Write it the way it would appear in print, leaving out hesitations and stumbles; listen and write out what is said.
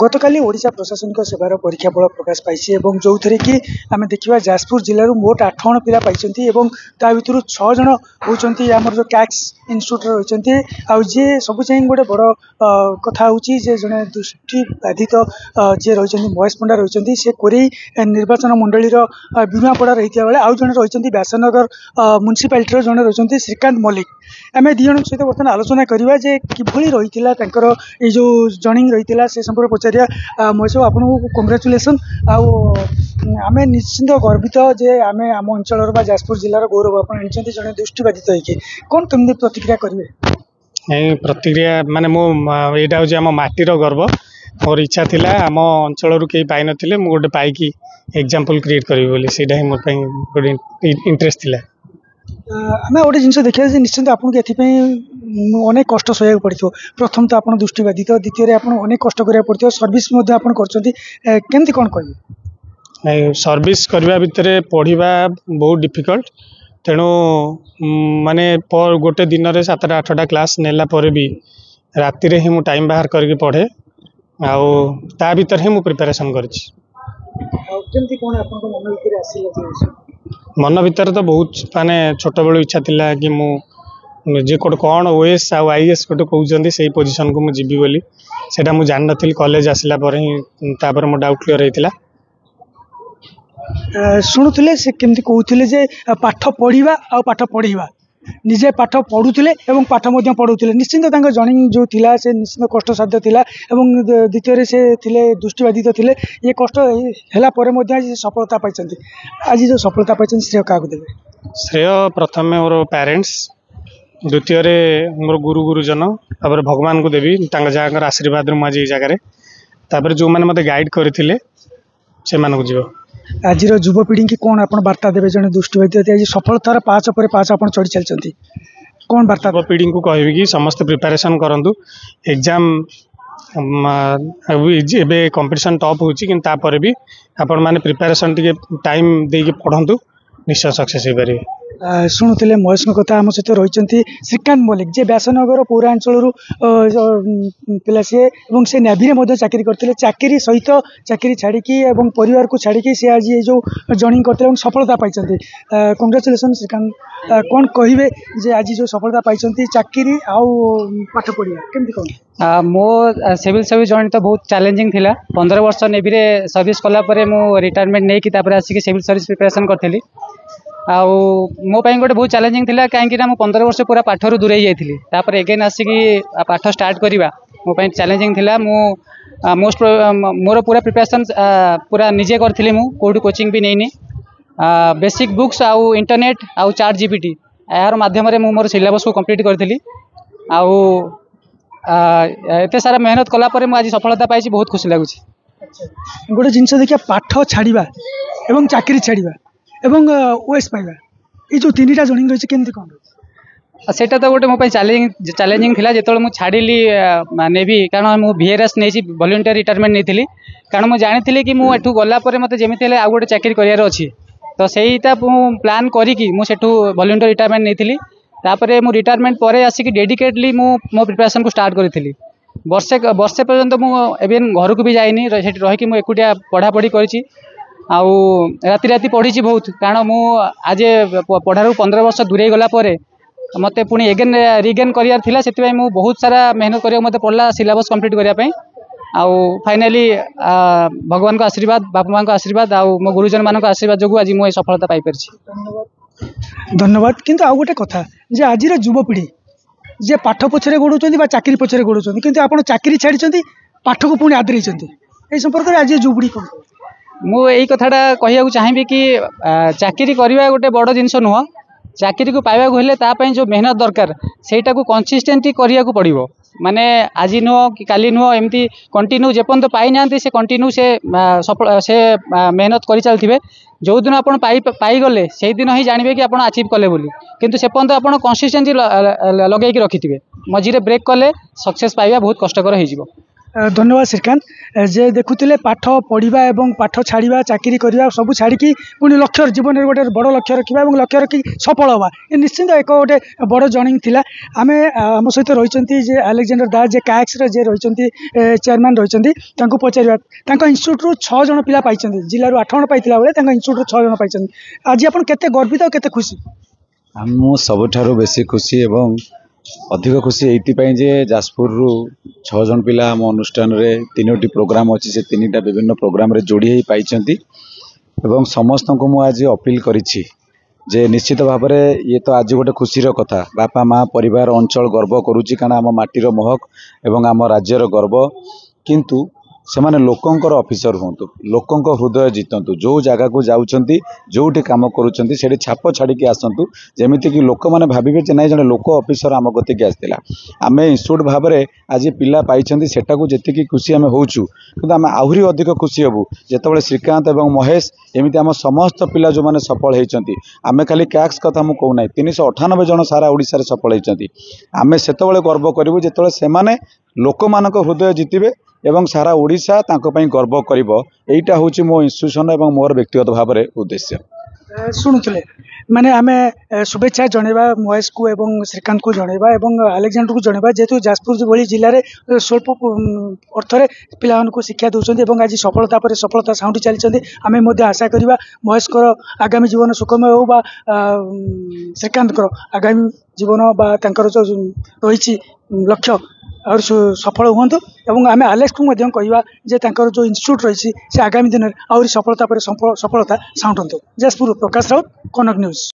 गतकाली ओडिशा प्रशासनिक सेवार परीक्षा फल प्रकाश पाई जो थे कि आम देखा जाजपुर जिलूर मोट 8 जण पिला पाई भर 6 जण होती आमर जो टैक्स इन्स्टिट्यूट रही आए सब चाहे गोटे बड़ कथा हूँ जड़े दृष्टि बाधित जी रही महेश पंडा रही से कोरे निर्वाचन मंडलीर बीमापड़ा रही बेले आउ जड़े रही व्यासनगर म्यूनिशिपालिटी जड़े रही श्रीकांत मल्लिक आम दी जन सहित बर्तमान आलोचना करवा किभली रही जो जॉइनिंग रही से संपर्क पचारिया महेश बाबू आपको कंग्रेचुलेसन आम निश्चिंत गर्वित जे आम आम अंचल जाजपुर जिलार गौरव आप जड़े दृष्टिबाधित होगी कौन केमती प्रतिक्रिया करेंगे प्रतिक्रिया माने मो एटा हूँ आम माटीर गर्व मोर इच्छा थिला आम अंचल कहीं पाई नथिले मु गोटे पाइकी एग्जांपल क्रिएट करी बोली सेटा ही मोर पई गोटे इंटरेस्ट थिला आम गोटे जिन देखा निश्चिंत आपको अनेक कष्ट सहयोग पड़ो प्रथम तो आप दृष्टिबाधित द्वितीय आप अनेक कष्ट करा पड़ो सर्विस करमती कौन कह सर्विस करने भितर पढ़ा बहुत डिफिकल्ट तेणु माने पर गोटे दिन में 7-8टा क्लास नेला पर भी राति रे ही मु टाइम बाहर करके पढ़े आउ ता भीतर ही मु प्रिपरेशन कर मन भीतर तो बहुत माने छोट बेलू इच्छा थिला कि मु जे कौन ओएस आउ आईएएस गोटे कहते से पोजिशन को मुझे बोली सेटा मु जान नथिल कॉलेज आसला पर ही तापर मो डाउट क्लियर होइतिला शुणुले से केमती कहते पाठ पढ़ा आ पाठ पढ़ा निजे पाठ पढ़ुले और पाठ पढ़ुले निश्चिंत जॉइनिंग जो थिला से निश्चिंत कष्टसाध्य थिला एवं द्वितीय से थिले दृष्टिबाधित थिले ये कष्ट है सफलता पाई आज जो सफलता पाई श्रेय क्या देवे श्रेय प्रथम मोर पेरेंट्स द्वितीय मोर गुरु गुरुजन तापर भगवान को देवी जहाँ आशीर्वाद मुझे ये जगह जो मैंने मत गाइड करते से मानक जीव आज युवपीढ़ी की कौन आप बार्ता देवे जन दृष्टिबाधित आज सफलतार पाँच पर पाँच आप चढ़ी चलती कौन बार्ता युवपीढ़ी को कह कि समस्त प्रिपेरेसन करूँ एग्जाम एबे कंपटीशन टॉप होपर भी आपण मैंने प्रिपेरेसन टे टाइम दे पढ़ु निश्चय सक्सेस हो पारे शुणुले महेश कथा आम सहित रही श्रीकांत मल्लिक जे व्यासनगर पौरांचल पिला सी नेवी में चाकरी करते चाकरी सहित चाकरी छाड़ी परिवार को छाड़ी सी आज ये जो जॉइनिंग करते सफलता पाई कंग्रेचुलेसन श्रीकांत कौन कहे जे आज जो सफलता पाई चाकरी आउ पाठ पढ़ा केमती कौन मो सिविल सर्विस जॉइन तो बहुत चैलेंजिंग थिला 15 वर्ष नेवी रे सर्विस कलापर मु रिटायरमेंट नहीं कि आसिक सिविल सर्विस प्रिपरेशन करी आउ मो गोटे बहुत चैलेंजिंग थिला कहीं 15 वर्ष पूरा पाठर दूरे जाइली एगेन आसिक पाठ स्टार्ट करवा मो चैलेंजिंग थिला मोस्ट मोर पूरा प्रिपरेशन पूरा निजे करी मुझे कोचिंग भी नहीं बेसिक बुक्स आउ इंटरनेट आउ चाट जीपीटी यार माध्यम मोर सिलेबस को कंप्लीट करी आउ एत सारा मेहनत कलापर मुझे आज सफलता पाई बहुत खुशी लगुच गोटे जिनस देखिए पाठ छाड़ा एवं चाकरी छाड़ा एवं ओएस पाइबा ये जो 3टा जॉइनिंग रही केमती कौन सेटा तो गोटे मोपाई चैलेंजिंग थिला जेतोल मु छाड़िली नेवी कारण मु VRS नहीं वॉलंटियर रिटायरमेंट नहीं कारण मुझे जानी कि मुझे एठू गला मत जमी आउ गोटे चाकरी करार अच्छी तो सहीटा प्लान करी मुझे वॉलंटियर रिटायरमेंट नहीं तापर मु रिटायरमेंट पर आसिक डेडिकेटली मो प्रिपरेशन को स्टार्ट करी वर्षे पर्यंत मुझे घर को भी जाइनी रहीकि मुझे एकुटिया पढ़ापढ़ी करी आउ राति राति पढ़ी बहुत कारण मु आज पढ़ारू 15 वर्ष दूरे गला मत पुणी एगेन रिगेन करार थिला से मु बहुत सारा मेहनत करिया मते पड़ला सिलेबस कंप्लीट करिया आउ फाइनाली भगवान को आशीर्वाद बापा माँ आशीर्वाद आउ मो गुरुजन मान आशीर्वाद जो आज मुझे सफलता पाई पारि धन्यवाद किंतु आउ गोटे कथा जे आज युवपीढ़ी जे पाठ पछरे गोड़ुचंदी चाकरी पछरे गोड़ुचंदी किंतु आपण चाकरी छाड़ी पाठ को पुणी आदरी संपर्क में आज युवपीढ़ी कौन मुझे कथाटा कहूँ चाहिए कि चाकरी करवा गोटे बड़ जिनस नुह चाकरी को पाइबा हेले जो मेहनत दरकार सेटा को कंसिस्टेंटली करिया को पड़िबो माने आज नुह कि काली नुह एमती कंटिन्यू जेपर्यंत पाई ना से कंटिन्यू से मेहनत कर चलते जो दिन आप पाईगले से दिन ही जानवे कि आप अचीव कले बोली किंतु से पर्यंत आप कंसिस्टेंटली लगे रखिथे मझे ब्रेक कले सक्सेस पाइबा बहुत कष्टकर हो धन्यवाद श्रीकांत जे देखुले पाठ पढ़ा और पाठ छाड़ा चाकरी करवा सब छाड़ी पुणी लक्ष्य जीवन में गोटे बड़ लक्ष्य रखा और लक्ष्य रखी सफल हवा ये निश्चिंत एक गोटे बड़ जर्नी थिला आम आम सहित रही अलेक्जेंडर दास जे कैक्स जे रही चेयरमैन रही पचार इन्स्टिट्यूट 6 जन पिला पाई जिलूर 8 जन पाई बेले इन्स्टिट्यूट 6 जन पाई आज आप गर्वित और केते खुशी मु सबुठारु बेसी खुशी एवं अधिक खुशी ये जे जाजपुर 6 जन पिला आम अनुष्ठान रे 3टी प्रोग्राम अच्छी से 3टा विभिन्न प्रोग्राम रे जोड़ी ही पाई एवं समस्त को मु आज अपील करिछि जे निश्चित भाव में ये तो आज गोटे खुशी कथा बापा माँ परिवार अंचल गर्व करुच्ची कारण आम माटीर महक एवं आम राज्यर गर्व किंतु सेमाने लोकंकर ऑफिसर हुंतु लोकंक हृदय जीतंतु जो जगह को जाउछंती जोठी काम करूछंती सेठी छाप छाड़ी के आसंतु जेमिति कि लोक माने भाबिबे जे नै जने लोक ऑफिसर आम गति के आस्तिला आमे इंस्टीट्यूट भाव में आज पिला पाइछंती सेटा को जेतिकी खुशी आमे होउछु किंतु आमे आहुरी अधिक खुशी हबु जेतेबेले श्रीकांत एवं महेश एमिति आम समस्त पिला जो माने सफल हेइछंती आमे खाली कैक्स कथा मु कहू नै 398 जन सारा ओडिसा रे सफल हेइछंती आमे सेतेबेले गर्व करिवु जेतेबेले सेमाने लोक मानक हृदय जीतिबे एवं सारा ओडिशा तांको पई गर्व करिवो एइटा होची मो इंस्टीट्यूशन एवं मोर व्यक्तिगत भाव में उद्देश्य शुणुले माने आमे शुभेच्छा जनइबा महेश को एवं श्रीकांत को जनइबा एवं अलेक्जेंडर को जनइबा जेतु जाजपुर भली जिले में स्वल्प अर्थ में पिला को शिक्षा दौरान एवं आज सफलता पर सफलता साउंडी चली आमे मध्य आशा करवा महेश आगामी जीवन सुखमय हो बा श्रीकांत आगामी जीवन बा जो रही लक्ष्य और सफल हूँ एवं आम आलेक्स को कहवा जे जो इन्स्टिट्यूट रही से आगामी दिन में आहरी सफलता पर सफलता साउंटु। जाजपुर प्रकाश राउत, कनक न्यूज।